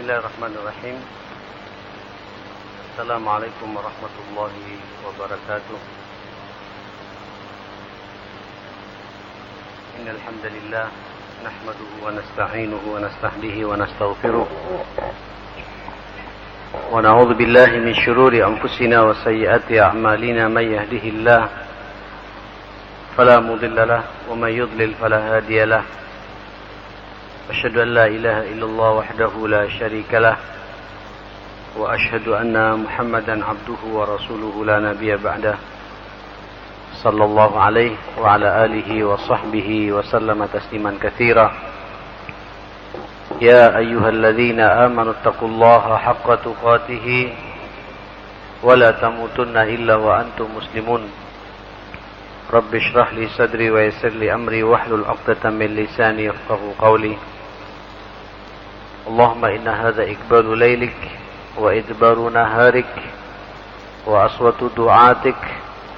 Bismillahirrahmanirrahim. Assalamualaikum warahmatullahi wabarakatuh. Innal hamdalillah nahmaduhu wa nasta'inuhu wa nastahdihi wa nastaghfiruh. Wa na'udzu billahi min shururi anfusina wa sayyiati a'malina may yahdihillahu fala mudilla lahu wa may yudlil fala hadiya lahu. أشهد أن لا إله إلا الله وحده لا شريك له وأشهد أن محمدا عبده ورسوله لا نبي بعده صلى الله عليه وعلى آله وصحبه وسلم تسليما كثيرا يا أيها الذين آمنوا اتقوا الله حق تقاته ولا تموتن إلا وأنتم مسلمون رب اشرح لي صدري ويسر لي أمري واحلل عقدة من لساني يفقهوا قولي اللهم إن هذا إقبال ليلك وإدبار نهارك وأصوات دعاتك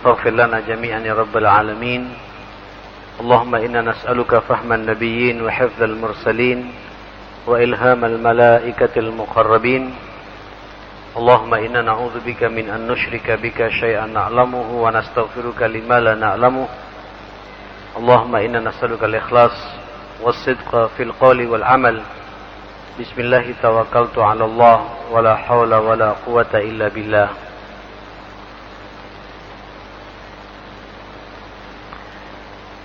فاغفر لنا جميعا يا رب العالمين اللهم إنا نسألك فهم النبيين وحفظ المرسلين وإلهام الملائكة المقربين اللهم إنا نعوذ بك من أن نشرك بك شيئا نعلمه ونستغفرك لما لا نعلمه اللهم إنا نسألك الإخلاص والصدق في القول والعمل Bismillah tawakkaltu ala Allah wala haula wala quwata illa billah.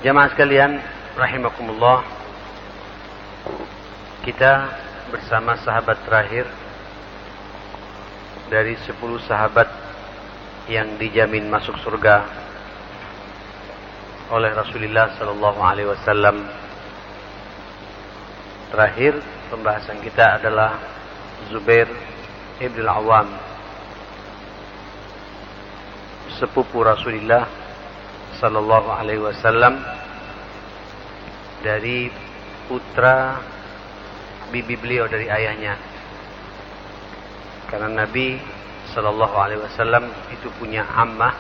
Jamaah sekalian rahimakumullah, kita bersama sahabat terakhir dari 10 sahabat yang dijamin masuk surga oleh Rasulullah sallallahu alaihi wasallam. Terakhir pembahasan kita adalah Zubair ibn al-Awwam, sepupu Rasulullah sallallahu alaihi wasallam, dari putra bibi beliau dari ayahnya. Karena Nabi sallallahu alaihi wasallam itu punya ammah,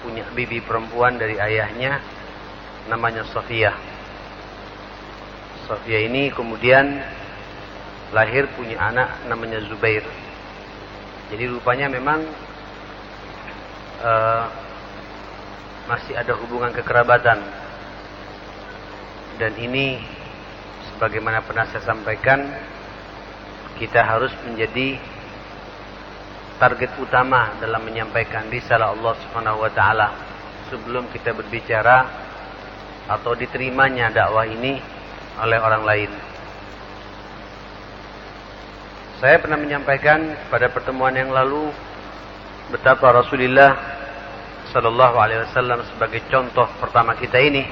punya bibi perempuan dari ayahnya, namanya Safiyah. Safiyah ini kemudian lahir punya anak namanya Zubair. Jadi rupanya memang masih ada hubungan kekerabatan. Dan ini sebagaimana pernah saya sampaikan, kita harus menjadi target utama dalam menyampaikan risalah Allah Subhanahu wa taala sebelum kita berbicara atau diterimanya dakwah ini oleh orang lain. Saya pernah menyampaikan pada pertemuan yang lalu betapa Rasulullah sallallahu alaihi wasallam sebagai contoh pertama kita ini.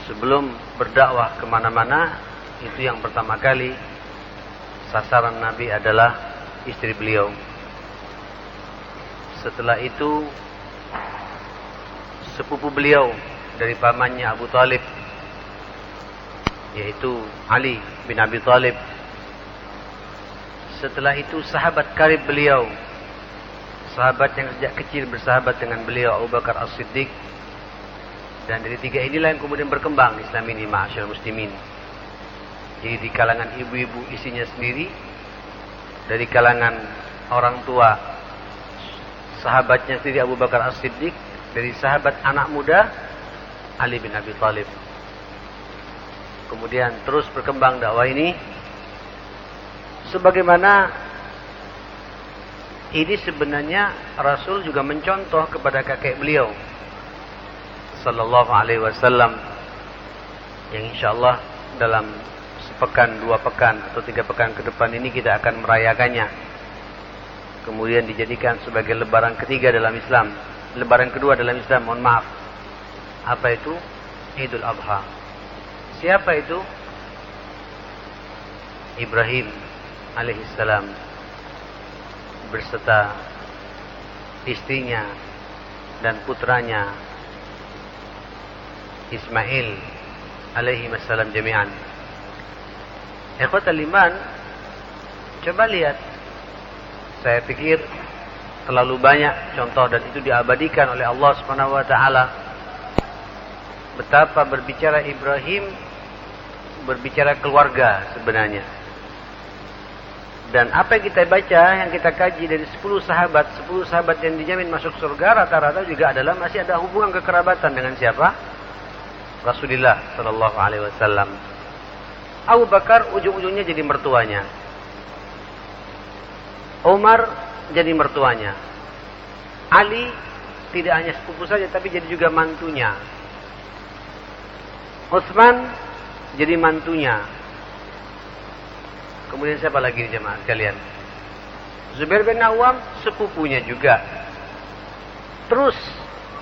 Sebelum berdakwah kemana-mana, itu yang pertama kali sasaran Nabi adalah istri beliau. Setelah itu sepupu beliau dari pamannya Abu Talib, yaitu Ali bin Abi Talib. Setelah itu sahabat karib beliau, sahabat yang sejak kecil bersahabat dengan beliau, Abu Bakar As-Siddiq. Dan dari tiga inilah yang kemudian berkembang Islam ini, ma'asyarul muslimin. Jadi di kalangan ibu-ibu isinya sendiri, dari kalangan orang tua sahabatnya sendiri Abu Bakar As-Siddiq, dari sahabat anak muda Ali bin Abi Talib. Kemudian terus berkembang dakwah ini, sebagaimana ini sebenarnya Rasul juga mencontoh kepada kakek beliau sallallahu alaihi wasallam, yang insyaallah dalam sepekan, 2 pekan atau 3 pekan ke depan ini kita akan merayakannya. Kemudian dijadikan sebagai lebaran ketiga dalam Islam, lebaran kedua dalam Islam, mohon maaf. Apa itu? Idul Adha. Siapa itu? Ibrahim alaihissalam berserta istrinya dan putranya Ismail alaihi wassalam jami'an. Ikhwatal iman, coba lihat. Saya pikir terlalu banyak contoh dan itu diabadikan oleh Allah Subhanahu wa taala. Betapa berbicara Ibrahim berbicara keluarga sebenarnya. Dan apa yang kita baca, yang kita kaji dari 10 sahabat yang dijamin masuk surga, rata-rata juga adalah masih ada hubungan kekerabatan dengan siapa? Rasulullah sallallahu alaihi wasallam. Abu Bakar ujung-ujungnya jadi mertuanya. Umar jadi mertuanya. Ali tidak hanya sepupu saja tapi jadi juga mantunya. Utsman jadi mantunya. Kemudian siapa lagi jemaah sekalian? Zubair bin Awam sepupunya juga. Terus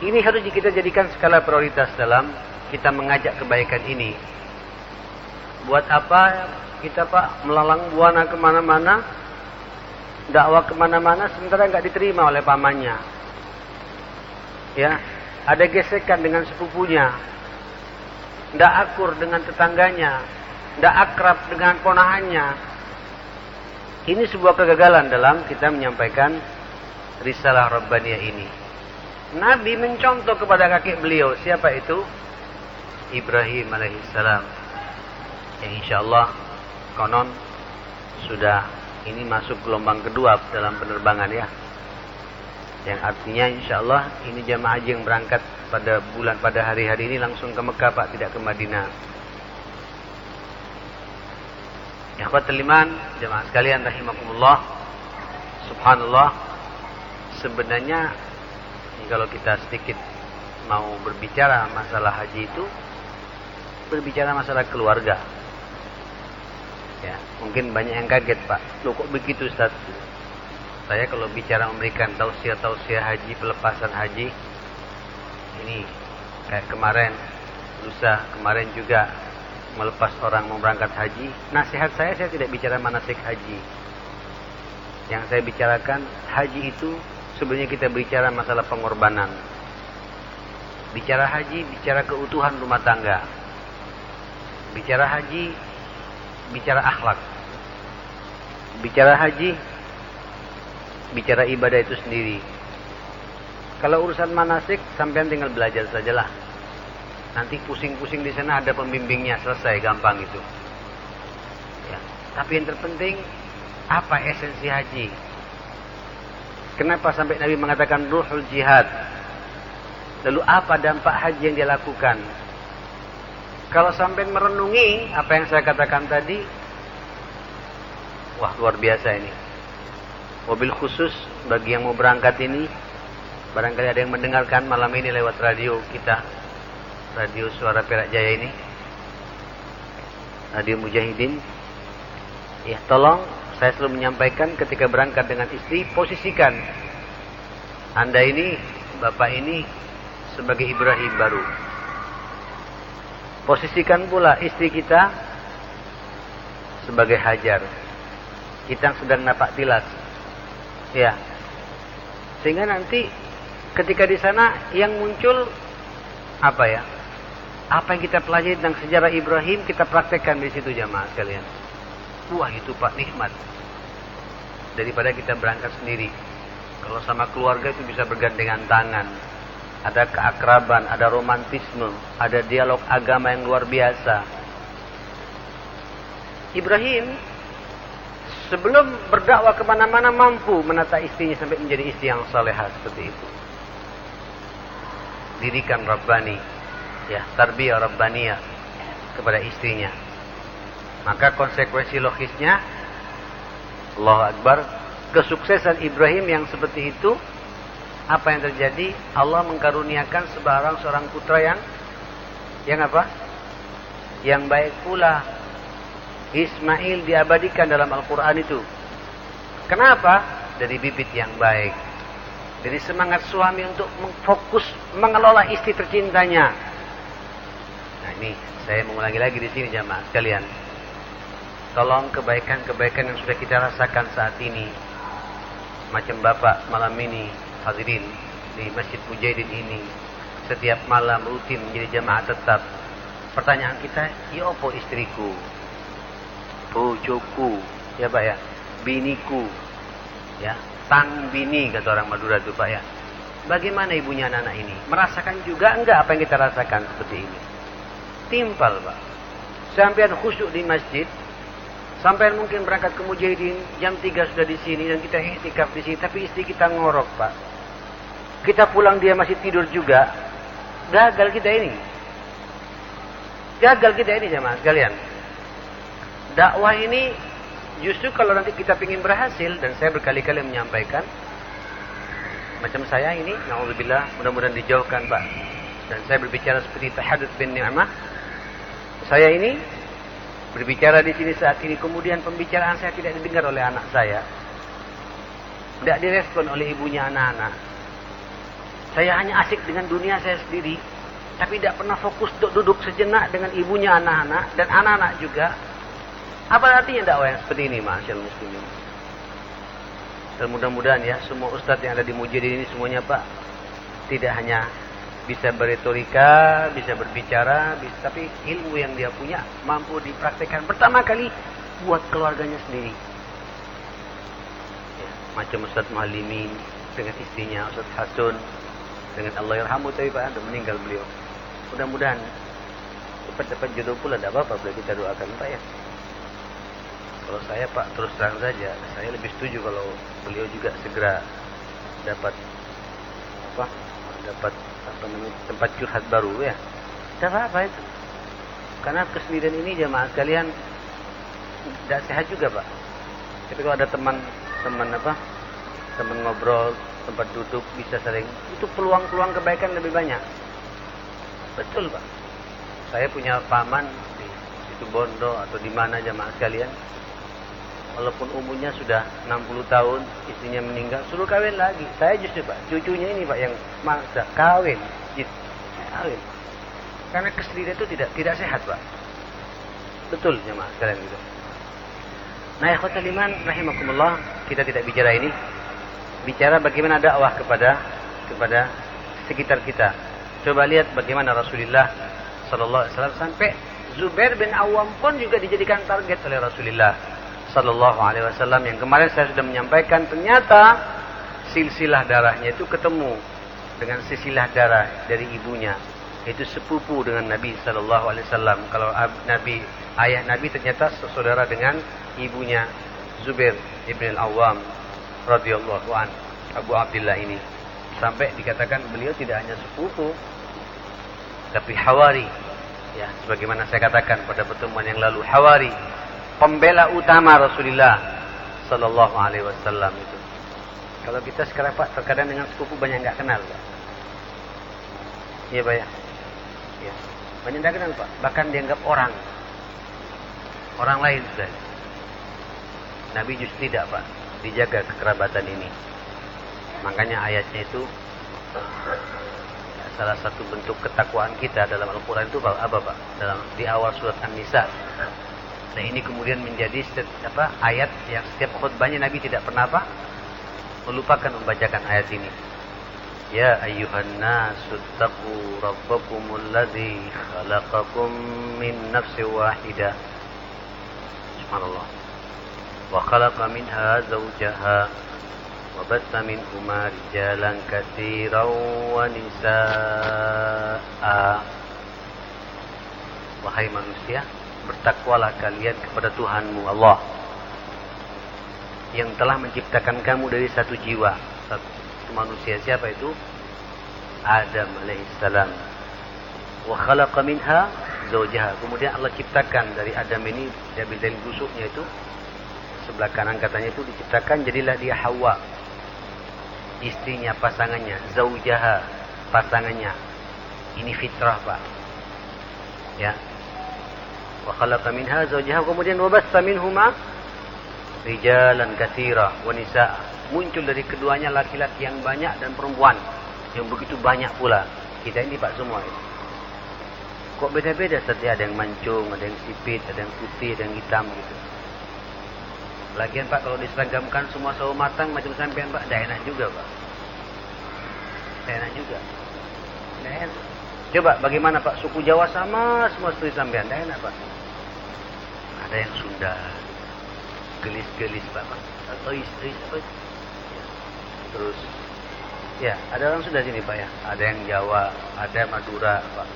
ini harus kita jadikan skala prioritas dalam kita mengajak kebaikan ini. Buat apa kita Pak melalang buana kemana-mana, dakwah kemana-mana sementara nggak diterima oleh pamannya? Ya, ada gesekan dengan sepupunya, nggak akur dengan tetangganya, nggak akrab dengan ponakannya. Ini sebuah kegagalan dalam kita menyampaikan risalah Rabbaniyah ini. Nabi mencontoh kepada kakek beliau. Siapa itu? Ibrahim alaihissalam. Yang insyaallah konon sudah ini masuk gelombang kedua dalam penerbangan ya. Yang artinya insyaallah ini jamaah haji yang berangkat pada hari-hari ini langsung ke Mekah Pak, tidak ke Madinah. Ikhwatul iman, jemaah sekalian rahimakumullah. Subhanallah. Sebenarnya kalau kita sedikit mau berbicara masalah haji itu berbicara masalah keluarga. Ya, mungkin banyak yang kaget, Pak. Loh kok begitu Ustaz? Saya kalau bicara memberikan tausiah haji, pelepasan haji, ini kayak kemarin juga melepas orang mau berangkat haji. Nasihat saya tidak bicara manasik haji. Yang saya bicarakan haji itu sebenarnya kita bicara masalah pengorbanan. Bicara haji, bicara keutuhan rumah tangga. Bicara haji, bicara akhlak. Bicara haji, bicara ibadah itu sendiri. Kalau urusan manasik, sampean tinggal belajar sajalah. Nanti pusing-pusing di sana ada pembimbingnya, selesai, gampang itu. Ya. Tapi yang terpenting, apa esensi haji? Kenapa sampai Nabi mengatakan ruhul jihad? Lalu apa dampak haji yang dia lakukan? Kalau sampai merenungi apa yang saya katakan tadi, wah luar biasa ini. Mobil khusus bagi yang mau berangkat ini, barangkali ada yang mendengarkan malam ini lewat radio kita. Radio Suara Perak Jaya ini, Radio Mujahidin. Ya, tolong saya selalu menyampaikan ketika berangkat dengan istri, posisikan Anda ini, Bapak ini sebagai Ibrahim baru. Posisikan pula istri kita sebagai Hajar. Kita sedang napak tilas. Ya. Sehingga nanti ketika di sana yang muncul apa ya? Apa yang kita pelajari tentang sejarah Ibrahim kita praktekkan di situ jamaah sekalian. Wah itu Pak nikmat. Daripada kita berangkat sendiri. Kalau sama keluarga itu bisa bergandengan tangan. Ada keakraban, ada romantisme, ada dialog agama yang luar biasa. Ibrahim sebelum berdakwah kemana-mana mampu menata istrinya sampai menjadi istri yang salehah seperti itu. Didikan Rabbani. Ya, tarbiyah Rabbaniyah kepada istrinya. Maka konsekuensi logisnya, Allahu Akbar, kesuksesan Ibrahim yang seperti itu, apa yang terjadi? Allah mengkaruniakan seorang putra yang apa? Yang baik pula. Ismail diabadikan dalam Al-Quran itu. Kenapa? Dari bibit yang baik. Dari semangat suami untuk fokus mengelola istri tercintanya. Nah ini saya mengulangi lagi di sini jamaah sekalian. Tolong kebaikan-kebaikan yang sudah kita rasakan saat ini, macam Bapak malam ini hadirin di Masjid Mujahidin ini, setiap malam rutin menjadi jamaah tetap. Pertanyaan kita, ya apa istriku, bojoku, ya Pak ya, biniku, ya, tang bini kata orang Madura itu Pak ya. Bagaimana ibunya anak-anak ini? Merasakan juga enggak apa yang kita rasakan seperti ini? Timpal Pak. sampean khusyuk di masjid, sampean mungkin berangkat ke Mujahidin jam 3 sudah di sini dan kita iktikaf di sini, tapi istri kita ngorok, Pak. Kita pulang dia masih tidur juga. Gagal kita ini. Gagal kita ini jemaah sekalian. Dakwah ini justru kalau nanti kita ingin berhasil, dan saya berkali-kali menyampaikan, macam saya ini, na'udzubillah, mudah-mudahan dijauhkan Pak. Dan saya berbicara seperti tahadduts bin ni'mah. Saya ini berbicara di sini saat ini, kemudian pembicaraan saya tidak didengar oleh anak saya, tidak direspon oleh ibunya anak-anak. Saya hanya asik dengan dunia saya sendiri, tapi tidak pernah fokus duduk sejenak dengan ibunya anak-anak dan anak-anak juga. Apa artinya dakwah yang seperti ini, ma'asyal muslimin? Dan mudah-mudahan ya, semua ustadz yang ada di Mujahidin ini semuanya Pak, tidak hanya bisa beretorika, bisa berbicara, tapi ilmu yang dia punya mampu dipraktekkan pertama kali buat keluarganya sendiri. Ya, macam Ustadz Muhallimin dengan istrinya Ustadz Hasun, dengan Allahyarhamu, tapi Pak, sudah meninggal beliau. Mudah-mudahan cepat-cepat jodoh pula, tidak apa-apa, boleh kita doakan Pak ya. Kalau saya Pak, terus terang saja, saya lebih setuju kalau beliau juga segera dapat tempat curhat baru ya. Tidak apa-apa itu. Karena kesendirian ini jemaah sekalian tidak sehat juga Pak. Tapi kalau ada teman ngobrol, tempat duduk, bisa saling, itu peluang-peluang kebaikan lebih banyak. Betul Pak. Saya punya paman di situ Bondo atau di mana jemaah sekalian, walaupun umurnya sudah 60 tahun, istrinya meninggal, suruh kawin lagi. Saya justru Pak, cucunya ini Pak yang maksa kawin, kawin. Karena kesendirian itu tidak sehat Pak. Betul jemaah sekalian gitu. Nah, ikhwatul iman rahimakumullah, kita tidak bicara ini. Bicara bagaimana dakwah kepada sekitar kita. Coba lihat bagaimana Rasulullah sallallahu alaihi wasallam, sampai Zubair bin Awam pun juga dijadikan target oleh Rasulullah sallallahu alaihi wasallam, yang kemarin saya sudah menyampaikan, ternyata silsilah darahnya itu ketemu dengan silsilah darah dari ibunya, itu sepupu dengan Nabi sallallahu alaihi wasallam. Kalau ayah Nabi ternyata saudara dengan ibunya Zubair ibn al-Awwam radhiyallahu an, Abu Abdullah ini. Sampai dikatakan beliau tidak hanya sepupu, tapi hawari. Ya, sebagaimana saya katakan pada pertemuan yang lalu, hawari, pembela utama Rasulullah sallallahu alaihi wasallam itu. Kalau kita sekarang Pak, terkadang dengan sepupu banyak enggak kenal Pak. Iya Pak ya. Ya. Banyak enggak kenal Pak, bahkan dianggap orang lain sudah. Nabi justru tidak Pak, dijaga kekerabatan ini. Makanya ayatnya itu, salah satu bentuk ketakwaan kita dalam Al-Quran itu apa Pak? Di awal surat An-Nisa. Nah, ini kemudian menjadi ayat yang setiap khutbahnya Nabi tidak pernah melupakan membacakan ayat ini. Ya ayyuhan nasu taqu rabbakumul ladzi khalaqakum min nafsin wahidah. Subhanallah. Wa khalaqa minha zawjaha wa batha minhuma rijalan katsiran wa nisaa. Wahai manusia, bertakwalah kalian kepada Tuhanmu Allah yang telah menciptakan kamu dari satu jiwa, satu manusia. Siapa itu? Adam alaihissalam. Wa khalaqa minha zawjaha. Kemudian Allah ciptakan dari Adam ini, diambil dari busuknya itu, sebelah kanan katanya itu diciptakan, jadilah dia Hawa, istrinya, pasangannya, zaujaha, pasangannya. Ini fitrah Pak. Ya. Wa khalaqa minha zawjaha, kemudian wa bassa minhuma rijalan katsira wa nisaa. Muncul dari keduanya laki-laki yang banyak dan perempuan yang begitu banyak pula. Kita ini Pak semua ini. Kok beda-beda? Setiap ada yang mancung, ada yang sipit, ada yang putih, ada yang hitam gitu. Lagian Pak, kalau diseragamkan semua sawo matang macam sampean Pak, dah enak juga Pak. Dah enak juga. Dah enak. Coba bagaimana Pak, suku Jawa sama semua seperti sampean, dah enak Pak. Ada yang Sunda, gelis-gelis Pak. Ois, apa? Terus, ya ada orang Sunda sini Pak ya. Ada yang Jawa, ada Madura Pak.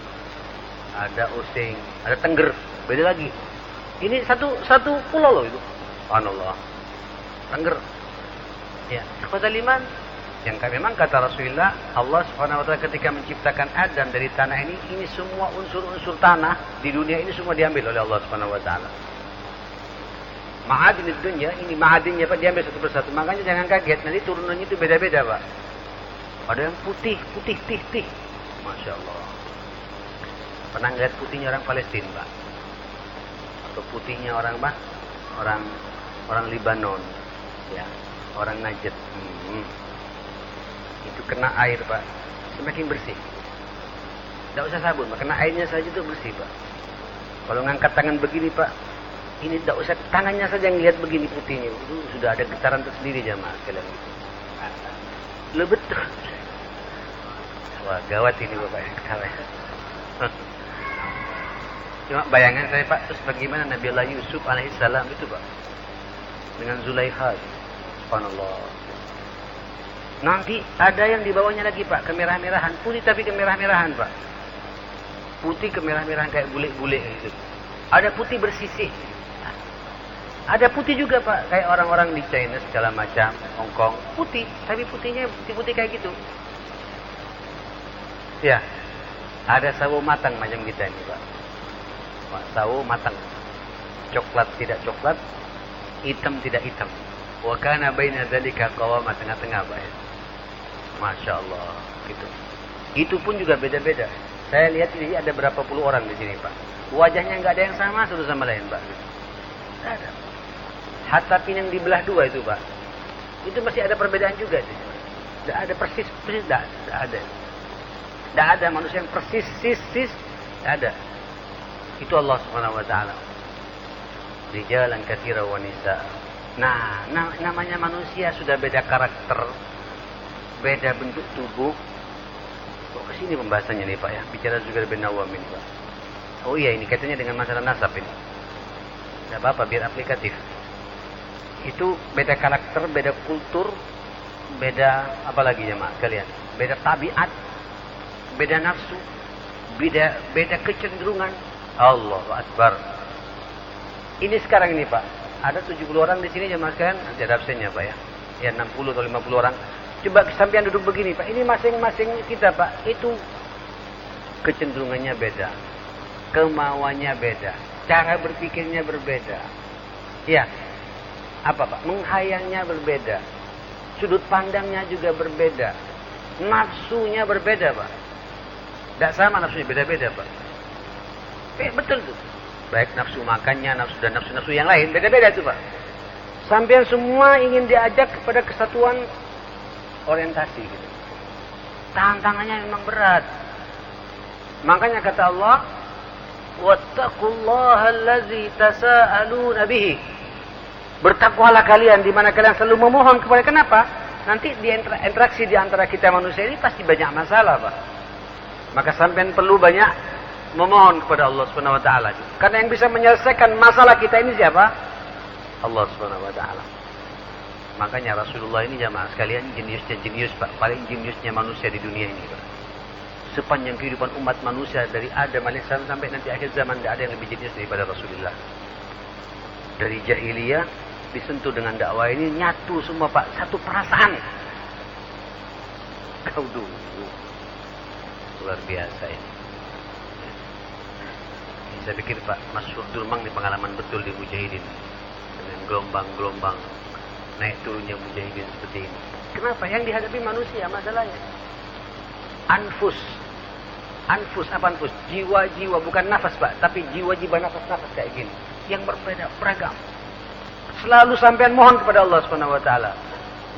Ada Osing, ada Tengger. beda lagi. Ini satu pulau loh itu. Subhanallah. Tengger. Ya, ikhwatal iman. Yang memang kata Rasulullah, Allah Subhanahu wa taala ketika menciptakan Adam dari tanah ini semua unsur-unsur tanah di dunia ini semua diambil oleh Allah Subhanahu wa taala. Ma'adin dunia, ini ma'adinnya Pak diambil satu persatu. Makanya jangan kaget, nanti turunannya itu beda-beda Pak. Ada yang putih, tih. Masya Allah. Pernah lihat putihnya orang Palestina Pak? Atau putihnya orang apa? Orang Libanon. Ya, orang Najd. Itu kena air Pak, semakin bersih. Tidak usah sabun, kena airnya saja itu bersih Pak. Kalau ngangkat tangan begini Pak, ini tidak usah tangannya saja yang lihat begini putihnya, itu sudah ada getaran tersendiri jamaah sekalian. Lebet. Wah gawat ini Bapak yang salah. Cuma bayangan saya Pak, terus bagaimana Nabi Allah Yusuf alaihissalam itu Pak dengan Zulaikha, subhanallah. Nanti ada yang dibawanya lagi Pak, kemerah-merahan, putih tapi kemerah-merahan Pak. Putih kemerah-merahan kayak bule-bule gitu. Ada putih bersisih. Ada putih juga Pak, kayak orang-orang di China segala macam, Hong Kong, putih, tapi putihnya putih kayak gitu. Ya. Ada sawo matang macam kita ini Pak. Sawo matang. Coklat tidak coklat, hitam tidak hitam. Wa kana baina dzalika qawama, tengah-tengah Pak. Masya Allah, gitu. Itu pun juga beda-beda. Saya lihat ini ada berapa puluh orang di sini Pak. Wajahnya nggak ada yang sama satu sama lain Pak. Nggak ada. Hatta pin yang dibelah dua itu Pak. Itu masih ada perbedaan juga. Tidak ada persis, tidak ada. Tidak ada manusia yang persis, tidak ada. Itu Allah Subhanahu Wa Taala. Rijalan katsira wa nisa. Nah, namanya manusia sudah beda karakter, beda bentuk tubuh. Kok kesini pembahasannya nih Pak ya? Bicara juga bin Nawam ini Pak. Oh iya, ini kaitannya dengan masalah nasab ini. Tidak apa-apa, biar aplikatif. Itu beda karakter, beda kultur, beda apa lagi ya Mas kalian? Beda tabiat, beda nafsu, beda kecenderungan. Allahu Akbar. Ini sekarang ini Pak. Ada 70 orang di sini jemaah sekalian, nanti ada absennya Pak ya. Ya 60 atau 50 orang. Coba sampean duduk begini Pak. Ini masing-masing kita Pak, itu kecenderungannya beda. Kemauannya beda. Cara berpikirnya berbeda. Ya. Apa Pak? Menghayalnya berbeda. Sudut pandangnya juga berbeda. Nafsunya berbeda Pak. Tidak sama nafsunya, beda-beda Pak. Betul tuh. Baik nafsu makannya, nafsu dan nafsu-nafsu yang lain, beda-beda itu Pak. Sampai semua ingin diajak kepada kesatuan orientasi gitu. Tantangannya memang berat. Makanya kata Allah, wattaqullaha allazi tasaaluna bihi. Bertakwalah kalian di mana kalian selalu memohon kepada. Kenapa? Nanti di interaksi di antara kita manusia ini pasti banyak masalah Pak. Maka sampean perlu banyak memohon kepada Allah Subhanahu wa taala. Karena yang bisa menyelesaikan masalah kita ini siapa? Allah Subhanahu wa taala. Makanya Rasulullah ini jamaah sekalian jenius Pak, paling jeniusnya manusia di dunia ini Pak. Sepanjang kehidupan umat manusia dari Adam alaihissalam sampai nanti akhir zaman tidak ada yang lebih jenius daripada Rasulullah. Dari jahiliyah disentuh dengan dakwah ini nyatu semua Pak, satu perasaan. Kau dulu luar biasa ini. Saya pikir Pak, Mas Surdur Mang ini pengalaman betul di Mujahidin. Dengan gelombang-gelombang naik turunnya Mujahidin seperti ini. Kenapa? Yang dihadapi manusia masalahnya. Anfus. Apa anfus? Jiwa-jiwa, bukan nafas Pak. Tapi jiwa-jiwa nafas-nafas kayak gini. Yang berbeda, beragam. Selalu sampean mohon kepada Allah Subhanahu Wa Taala.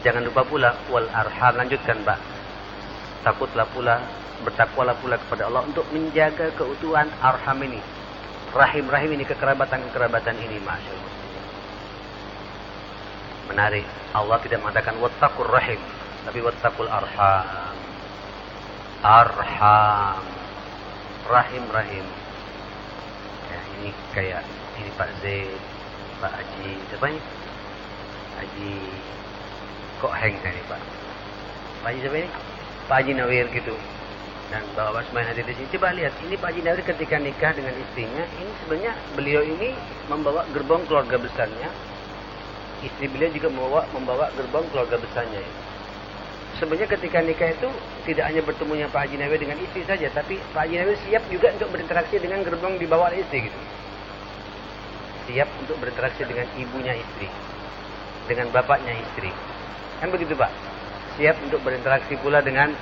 Jangan lupa pula, wal arham. Lanjutkan Pak. Bertakwalah pula kepada Allah untuk menjaga keutuhan arham ini. Rahim-rahim ini, kekerabatan ini, Masya Allah. Menarik. Allah tidak mengatakan wattaqur rahim, tapi wattaqul arham. Arham. Rahim-rahim. Ya, ini kayak ini Pak Zaid, Pak Haji, siapa ini? Haji Kok Heng kan ini Pak. Pak Haji siapa ini? Pak Haji Nawir gitu. Dan Bapak semuanya hadir di sini, coba lihat, ini Pak Haji Nawir ketika nikah dengan istrinya, ini sebenarnya beliau ini membawa gerbong keluarga besarnya, istri beliau juga membawa gerbong keluarga besarnya. Sebenarnya ketika nikah itu tidak hanya bertemunya Pak Haji Nawir dengan istri saja, tapi Pak Haji Nawir siap juga untuk berinteraksi dengan gerbong dibawa oleh istri gitu. Siap untuk berinteraksi dengan ibunya istri, dengan bapaknya istri. Kan begitu Pak? Siap untuk berinteraksi pula dengan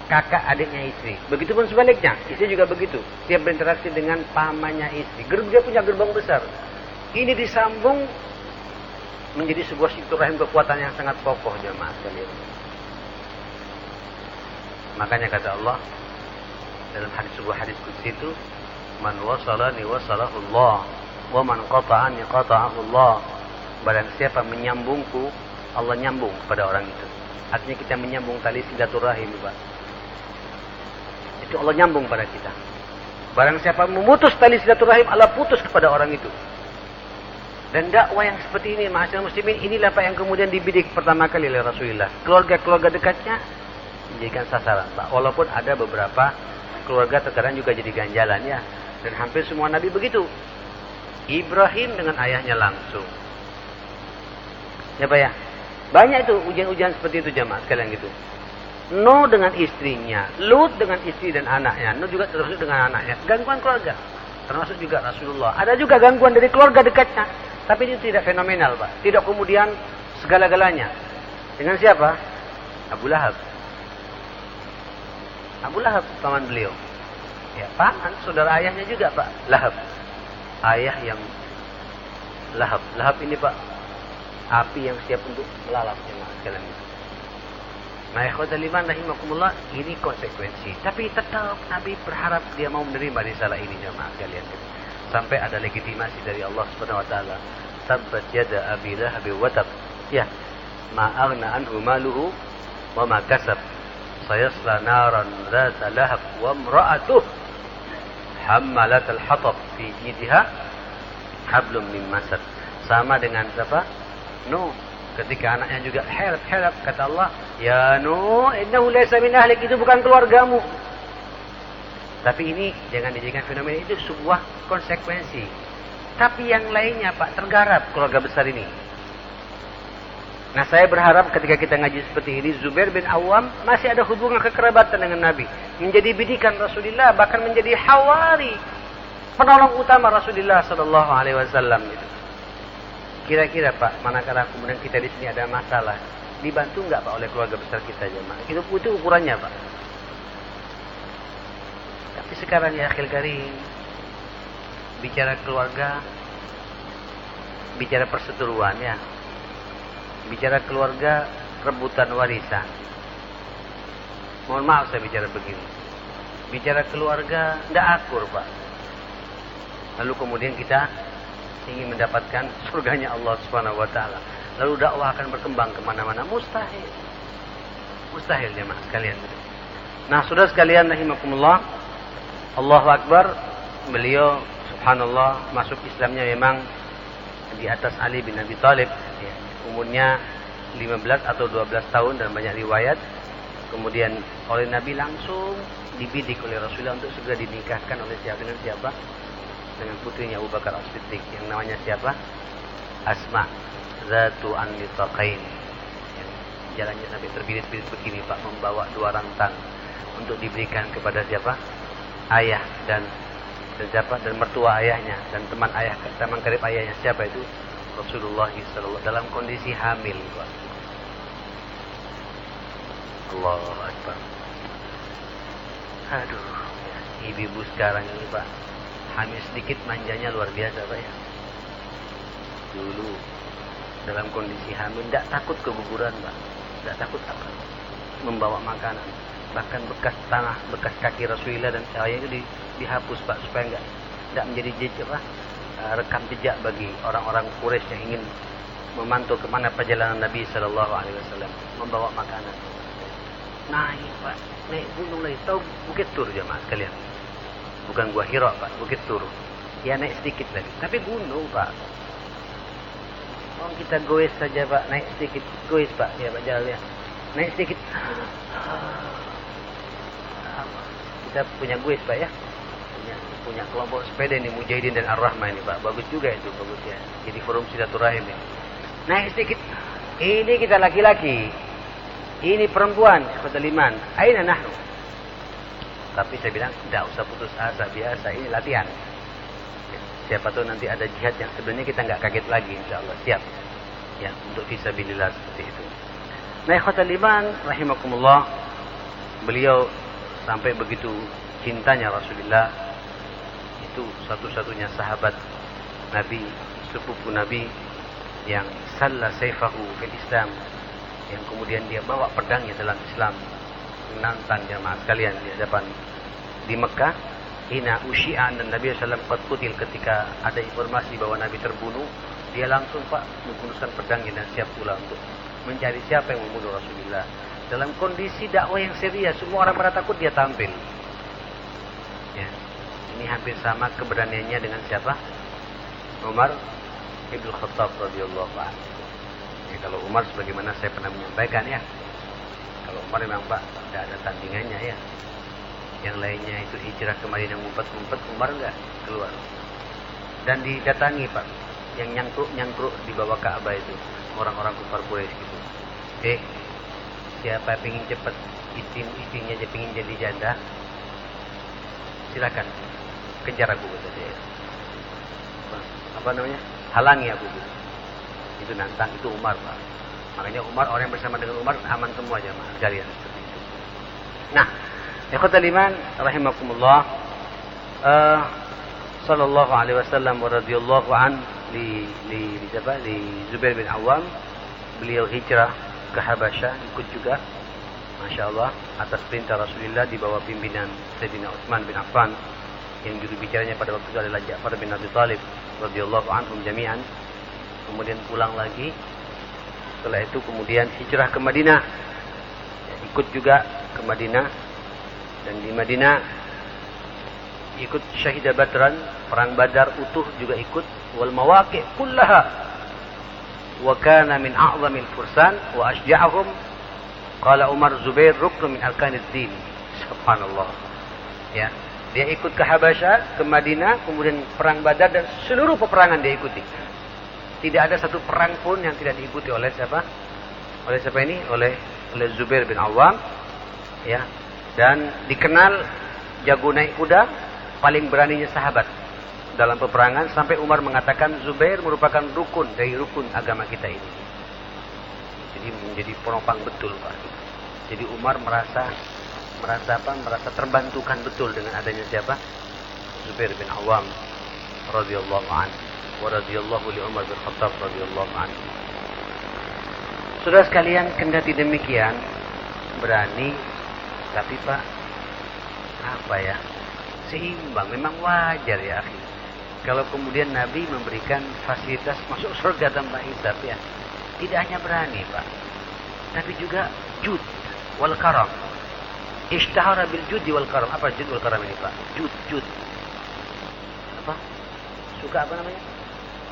kakak adiknya istri. Begitupun sebaliknya, istri juga begitu. Siap berinteraksi dengan pamannya istri. Dia punya gerbong besar. Ini disambung menjadi sebuah silaturahim kekuatan yang sangat kokoh jemaah sekalian. Makanya kata Allah dalam sebuah hadis qudsi itu, "Man wasalani wasalahu Allah, wa man qata'ani qata'ahu Allah." Barang siapa menyambungku, Allah nyambung kepada orang itu. Artinya kita menyambung tali silaturahim, Pak. Itu Allah nyambung pada kita. Barang siapa memutus tali silaturahim, Allah putus kepada orang itu. Dan dakwah yang seperti ini, ma'asyiral muslimin, inilah Pak yang kemudian dibidik pertama kali oleh Rasulullah. Keluarga-keluarga dekatnya menjadikan sasaran, Pak. Walaupun ada beberapa keluarga terkadang juga jadi ganjalan ya. Dan hampir semua Nabi begitu. Ibrahim dengan ayahnya langsung. Ya Pak ya. Banyak itu ujian-ujian seperti itu jamaah sekalian gitu. Nuh dengan istrinya, Lut dengan istri dan anaknya, Nuh juga termasuk dengan anaknya. Gangguan keluarga, termasuk juga Rasulullah. Ada juga gangguan dari keluarga dekatnya, tapi itu tidak fenomenal Pak. Tidak kemudian segala-galanya. Dengan siapa? Abu Lahab. Abu Lahab, paman beliau. Ya, paman, saudara ayahnya juga Pak, Lahab. Ayah yang Lahab. Lahab ini Pak, api yang siap untuk melalapnya sekalian. Nah, ikhwatal iman rahimakumullah, ini konsekuensi. Tapi tetap Nabi berharap dia mau menerima risalah ini jemaah sekalian. Sampai ada legitimasi dari Allah Subhanahu wa taala. Tabbat yada Abi Lahab wa tab. Ya, ma aghna anhu maluhu wa ma kasab. Sayasla naran dzata lahab wa imra'atuh hammalat al-hatab fi jidha hablum min masad. Sama dengan siapa? Nuh. Ketika anaknya juga help, kata Allah, ya Nuh, innahu laysa min ahlik, itu bukan keluargamu. Tapi ini jangan dijadikan fenomena, itu sebuah konsekuensi. Tapi yang lainnya Pak, tergarap keluarga besar ini. Nah, saya berharap ketika kita ngaji seperti ini, Zubair bin Awam masih ada hubungan kekerabatan dengan Nabi, menjadi bidikan Rasulullah, bahkan menjadi hawari, penolong utama Rasulullah sallallahu alaihi wasallam itu. Kira-kira Pak, manakala kemudian kita di sini ada masalah, dibantu nggak Pak oleh keluarga besar kita jemaah? Itu ukurannya Pak. Tapi sekarang ya akhil karim, bicara keluarga, bicara perseteruan ya, bicara keluarga, rebutan warisan. Mohon maaf saya bicara begini. Bicara keluarga, tidak akur Pak. Lalu kemudian kita ingin mendapatkan surganya Allah Subhanahu wa taala. Lalu dakwah akan berkembang kemana-mana. Mustahil. Mustahil jemaah sekalian. Nah, saudara sekalian rahimakumullah, Allahu Akbar, beliau subhanallah masuk Islamnya memang di atas Ali bin Abi Thalib ya. Umurnya 15 atau 12 tahun dan banyak riwayat. Kemudian oleh Nabi langsung dibidik oleh Rasulullah untuk segera dinikahkan oleh siapa, dengan siapa? Dengan putrinya Abu Bakar As-Siddiq yang namanya siapa? Asma Zatu An-Nitaqain. Jalannya sampai terbirit-birit begini Pak, membawa 2 rantang untuk diberikan kepada siapa? Ayah dan siapa? Dan mertua ayahnya dan teman karib ayahnya. Siapa itu? Rasulullah sallallahu dalam kondisi hamil Pak. Allahu Akbar. Aduh, ya, ibu-ibu sekarang ini Pak, hamil sedikit manjanya luar biasa Pak ya. Dulu dalam kondisi hamil tidak takut keguguran Pak, tidak takut apa, membawa makanan, bahkan bekas tanah, bekas kaki Rasulullah dan saya itu dihapus Pak supaya tidak menjadi jejak apa, rekam jejak bagi orang-orang Quraisy yang ingin memantau kemana perjalanan Nabi Sallallahu Alaihi Wasallam, membawa makanan. Naik Pak, naik gunung lagi, tahu Bukit Tur jemaah sekalian. Bukan Gua Hira Pak, Bukit Tur. Ya naik sedikit lagi, tapi gunung Pak. Oh kita goes saja Pak, naik sedikit, goes Pak, ya Pak jalan ya. Naik sedikit. kita punya gue Pak ya. Punya kelompok sepeda ini Mujahidin dan Ar-Rahmah ini Pak. Bagus juga itu, bagus ya. Jadi forum silaturahim ya. Naik sedikit. Ini kita laki-laki. Ini perempuan, ikhwatal iman. Aina nahnu? Tapi saya bilang, tidak usah putus asa, biasa. Ini latihan. Siapa tahu nanti ada jihad yang sebenarnya kita nggak kaget lagi, insya Allah. Siap. Ya, untuk fisabilillah seperti itu. Nah, ikhwatal iman, rahimakumullah. Beliau sampai begitu cintanya Rasulullah. Itu satu-satunya sahabat Nabi, sepupu Nabi yang salla sayfahu fil Islam, yang kemudian dia bawa pedangnya dalam Islam menantang jamaah sekalian di hadapan di Mekah. Hina usyi'an dan Nabi SAW qad qutil, ketika ada informasi bahwa Nabi terbunuh, dia langsung Pak menggunakan pedangnya dan siap pula untuk mencari siapa yang membunuh Rasulullah. Dalam kondisi dakwah yang serius, semua orang pada takut, dia tampil. Ya. Ini hampir sama keberaniannya dengan siapa? Umar Ibn Khattab radhiyallahu anhu. Ya, kalau Umar sebagaimana saya pernah menyampaikan ya, kalau Umar memang Pak tidak ada tandingannya ya. Yang lainnya itu hijrah ke Madinah ngumpet-ngumpet, Umar enggak keluar. Dan didatangi Pak, yang nyangkruk di bawah Ka'bah itu orang-orang kufar Quraisy gitu. Siapa yang ingin cepat istrinya aja ingin jadi janda, silakan kejar aku, kata dia. Apa namanya? Halangi aku gitu. Itu nantang, itu Umar Pak. Makanya Umar, orang yang bersama dengan Umar aman semua jamaah sekalian seperti itu. Nah, ikhwatal iman rahimakumullah, sallallahu alaihi wasallam wa radhiyallahu an li Zubair bin Awam, beliau hijrah ke Habasyah, ikut juga Masya Allah atas perintah Rasulullah di bawah pimpinan Sayyidina Utsman bin Affan, yang juru bicaranya pada waktu itu adalah Ja'far bin Abi Thalib radhiyallahu anhum jami'an. Kemudian pulang lagi, setelah itu kemudian hijrah ke Madinah, ikut juga ke Madinah, dan di Madinah ikut syahidah Badran, perang Badar utuh juga ikut, wal mawaqi' kullaha, wa kana min a'zamil fursan wa asja'ahum. Qala Umar Zubair ruknu min arkanid din. Subhanallah. Ya, dia ikut ke Habasyah, ke Madinah, kemudian perang Badar dan seluruh peperangan dia ikuti. Tidak ada satu perang pun yang tidak diikuti oleh siapa? Oleh siapa ini? Oleh Zubair bin Awam. Ya. Dan dikenal jago naik kuda, paling beraninya sahabat dalam peperangan, sampai Umar mengatakan Zubair merupakan rukun dari rukun agama kita ini. Jadi menjadi penopang betul Pak. Jadi Umar merasa terbantukan betul dengan adanya siapa? Zubair bin Awam radhiyallahu anhu wa radhiyallahu li Umar bin Khattab radhiyallahu anhu. Saudara sekalian, kendati demikian berani, tapi Pak apa ya? Seimbang, memang wajar ya akhi. Kalau kemudian Nabi memberikan fasilitas masuk surga tanpa hisab ya. Tidak hanya berani Pak, tapi juga jud wal karam. Ishtahara bil judi wal karam. Apa jud wal karam ini Pak? Jud. Apa? Suka apa namanya?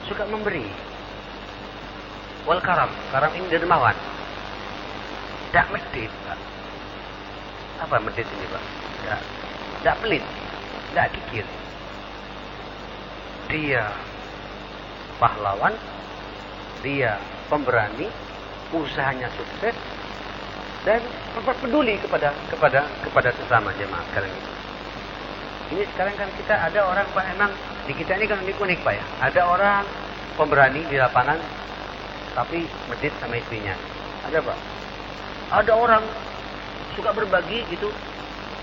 Suka memberi. Wal karam. Karam ini dermawan. Tak medit Pak. Apa medit ini Pak? Tak pelit. Tak kikir. Dia pahlawan. Dia pemberani, usahanya sukses, dan peduli kepada sesama jemaah sekarang ini. Ini sekarang kan kita ada orang Pak, emang di kita ini kan unik Pak ya. Ada orang pemberani di lapangan, tapi medit sama istrinya. Ada Pak. Ada orang suka berbagi gitu,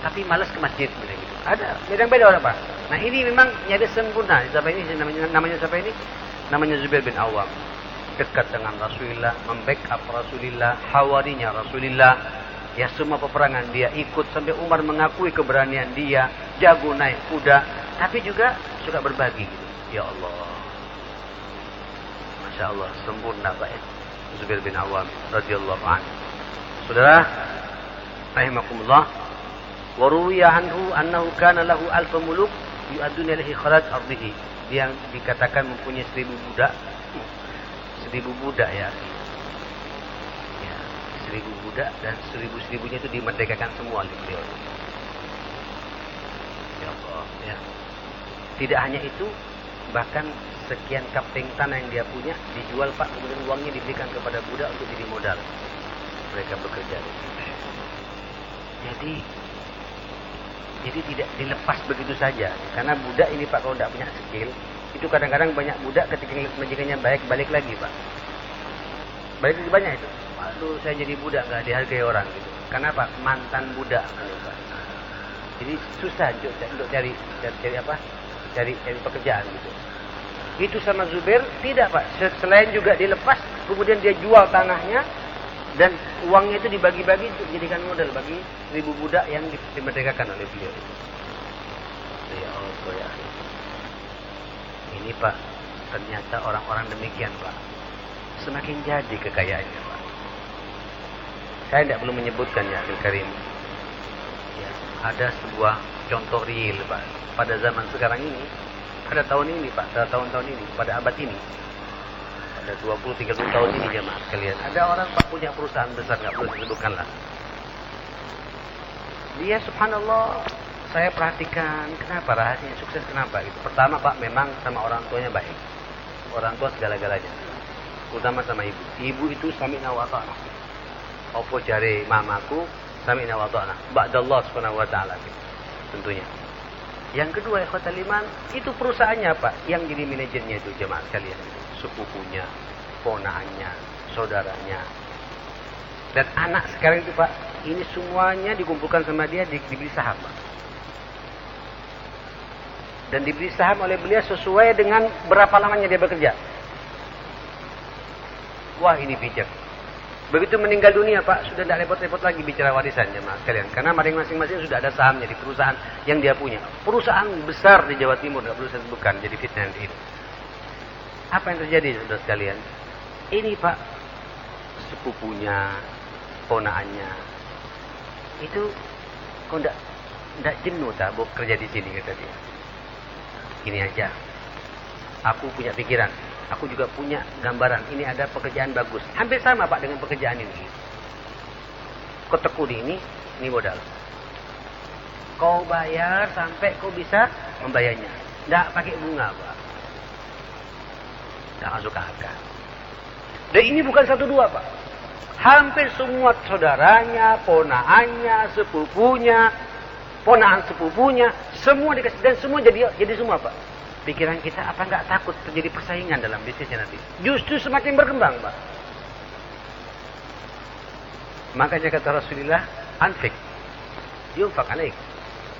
tapi malas ke masjid gitu. Ada, beda-beda orang Pak. Nah ini memang nyada sempurna. Siapa ini? Namanya siapa ini? Namanya Zubair bin Awam. Dekat dengan Rasulullah, membackup Rasulullah, hawarinya Rasulullah. Ya semua peperangan dia ikut, sampai Umar mengakui keberanian dia, jago naik kuda, tapi juga suka berbagi gitu. Ya Allah. Masya Allah, sempurna Pak ya. Zubair bin Awam radhiyallahu anhu. Saudara, rahimakumullah, wa ruwiya anhu annahu kana lahu alf muluk yu'aduna ilaihi kharaj ardihi. Yang dikatakan mempunyai 1000 budak. 1000 budak ya. 1000 budak dan 1000-1000-nya itu dimerdekakan semua oleh beliau. Allah. Ya. Tidak hanya itu, bahkan sekian kapling tanah yang dia punya dijual Pak, kemudian uangnya diberikan kepada budak untuk jadi modal mereka bekerja. Jadi tidak dilepas begitu saja, karena budak ini Pak kalau tidak punya skill, itu kadang-kadang banyak budak ketika majikannya baik balik lagi Pak, balik lagi banyak itu. Aduh, saya jadi budak nggak dihargai orang gitu. Kenapa? Mantan budak kan, Pak. Jadi susah untuk cari pekerjaan gitu. Itu sama Zubair tidak Pak. Selain juga dilepas, kemudian dia jual tanahnya dan uangnya itu dibagi-bagi untuk dijadikan modal bagi 1000 budak yang dimerdekakan oleh beliau. Ya Allah ya. Ini Pak, ternyata orang-orang demikian Pak, semakin jadi kekayaannya Pak. Saya tidak perlu menyebutkan ya Akhil Karim. Ya, ada sebuah contoh real Pak. Pada zaman sekarang ini, pada tahun ini Pak, pada tahun-tahun ini, pada abad ini, pada 20-30 tahun ini jemaah sekalian, ada orang Pak punya perusahaan besar, nggak perlu disebutkan lah. Dia subhanallah, saya perhatikan kenapa rahasianya sukses, kenapa gitu. Pertama Pak, memang sama orang tuanya baik. Orang tua segala-galanya. Terutama sama ibu. Ibu itu sami'na wa ta'na. Apa jare mamaku sami'na wa ta'na. Ba'dallah subhanahu wa ta'ala gitu. Tentunya. Yang kedua, ikhwatal iman, itu perusahaannya Pak, yang jadi manajernya itu jemaah sekalian. Sepupunya, ponaannya, saudaranya. Dan anak sekarang itu Pak, ini semuanya dikumpulkan sama dia, diberi saham Pak. Dan diberi saham oleh beliau sesuai dengan berapa lamanya dia bekerja. Wah, ini bijak. Begitu meninggal dunia Pak, sudah tidak repot-repot lagi bicara warisan jemaah sekalian. Karena masing-masing sudah ada sahamnya di perusahaan yang dia punya. Perusahaan besar di Jawa Timur, tidak perlu saya sebutkan, jadi fitnah itu. Apa yang terjadi saudara sekalian? Ini Pak, sepupunya, ponaannya, itu kok tidak jenuh tak kerja di sini kata dia. Ini aja, aku punya pikiran, aku juga punya gambaran. Ini ada pekerjaan bagus, hampir sama Pak dengan pekerjaan ini. Kau tekuni ini modal. Kau bayar sampai kau bisa membayarnya. Tidak pakai bunga Pak. Tidak masuk akal. Dan ini bukan 1-2 Pak. Hampir semua saudaranya, ponaannya, sepupunya, ponaan sepupunya, semua dikasih, dan semua jadi semua Pak. Pikiran kita, apa nggak takut terjadi persaingan dalam bisnisnya nanti? Justru semakin berkembang Pak. Makanya kata Rasulullah, anfik, yunfak alaik,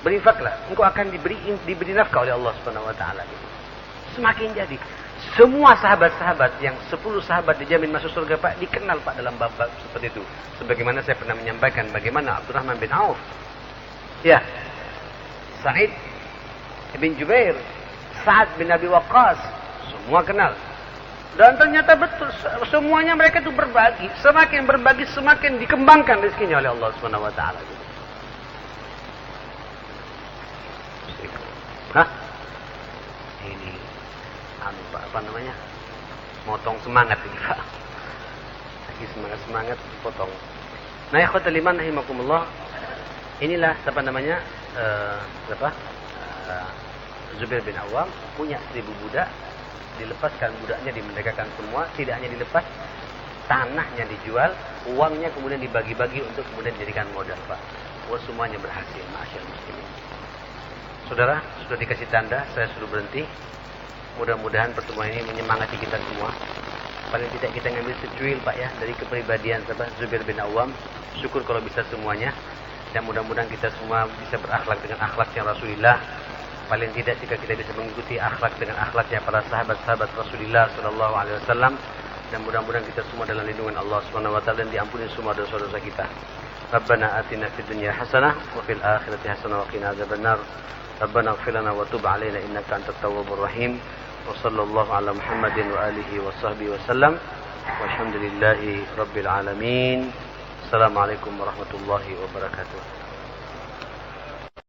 berinfaklah, engkau akan diberi nafkah oleh Allah Subhanahu Wa Taala. Semakin jadi. Semua sahabat-sahabat yang 10 sahabat dijamin masuk surga Pak, dikenal Pak dalam bab-bab seperti itu. Sebagaimana saya pernah menyampaikan bagaimana Abdurrahman bin Auf, ya, Sa'id bin Jubair, Sa'ad bin Abi Waqqas, semua kenal. Dan ternyata betul, semuanya mereka itu berbagi. Semakin berbagi, semakin dikembangkan rezekinya oleh Allah Subhanahu Wa Taala. Hah? Ini Pak, apa namanya? Motong semangat ini Pak. Lagi semangat potong. Nah, ikhwatul iman rahimakumullah. Inilah apa namanya? Zubair bin Awam punya 1000 budak, dilepaskan budaknya, dimerdekakan semua. Tidak hanya dilepas, tanahnya dijual, uangnya kemudian dibagi-bagi untuk kemudian dijadikan modal Pak. Wah, semuanya berhasil, masyaallah muslimin. Saudara, sudah dikasih tanda, saya suruh berhenti. Mudah-mudahan pertemuan ini menyemangati kita semua. Paling tidak kita ngambil secuil Pak ya dari kepribadian Zubair bin Awam. Syukur kalau bisa semuanya. Dan mudah-mudahan kita semua bisa berakhlak dengan akhlaknya Rasulullah. Paling tidak jika kita bisa mengikuti akhlak dengan akhlaknya para sahabat-sahabat Rasulullah sallallahu alaihi wasallam, dan mudah-mudahan kita semua dalam lindungan Allah Subhanahu wa taala dan diampuni semua dosa-dosa kita. Rabbana atina fid dunya hasanah wa fil akhirati hasanah wa qina adzabannar. Rabbana ighfir lana wa tub 'alaina innaka antat tawwabur rahim. Wa sallallahu ala Muhammadin wa alihi wa sahbihi wasallam. Walhamdulillahi rabbil alamin. Assalamualaikum warahmatullahi wabarakatuh.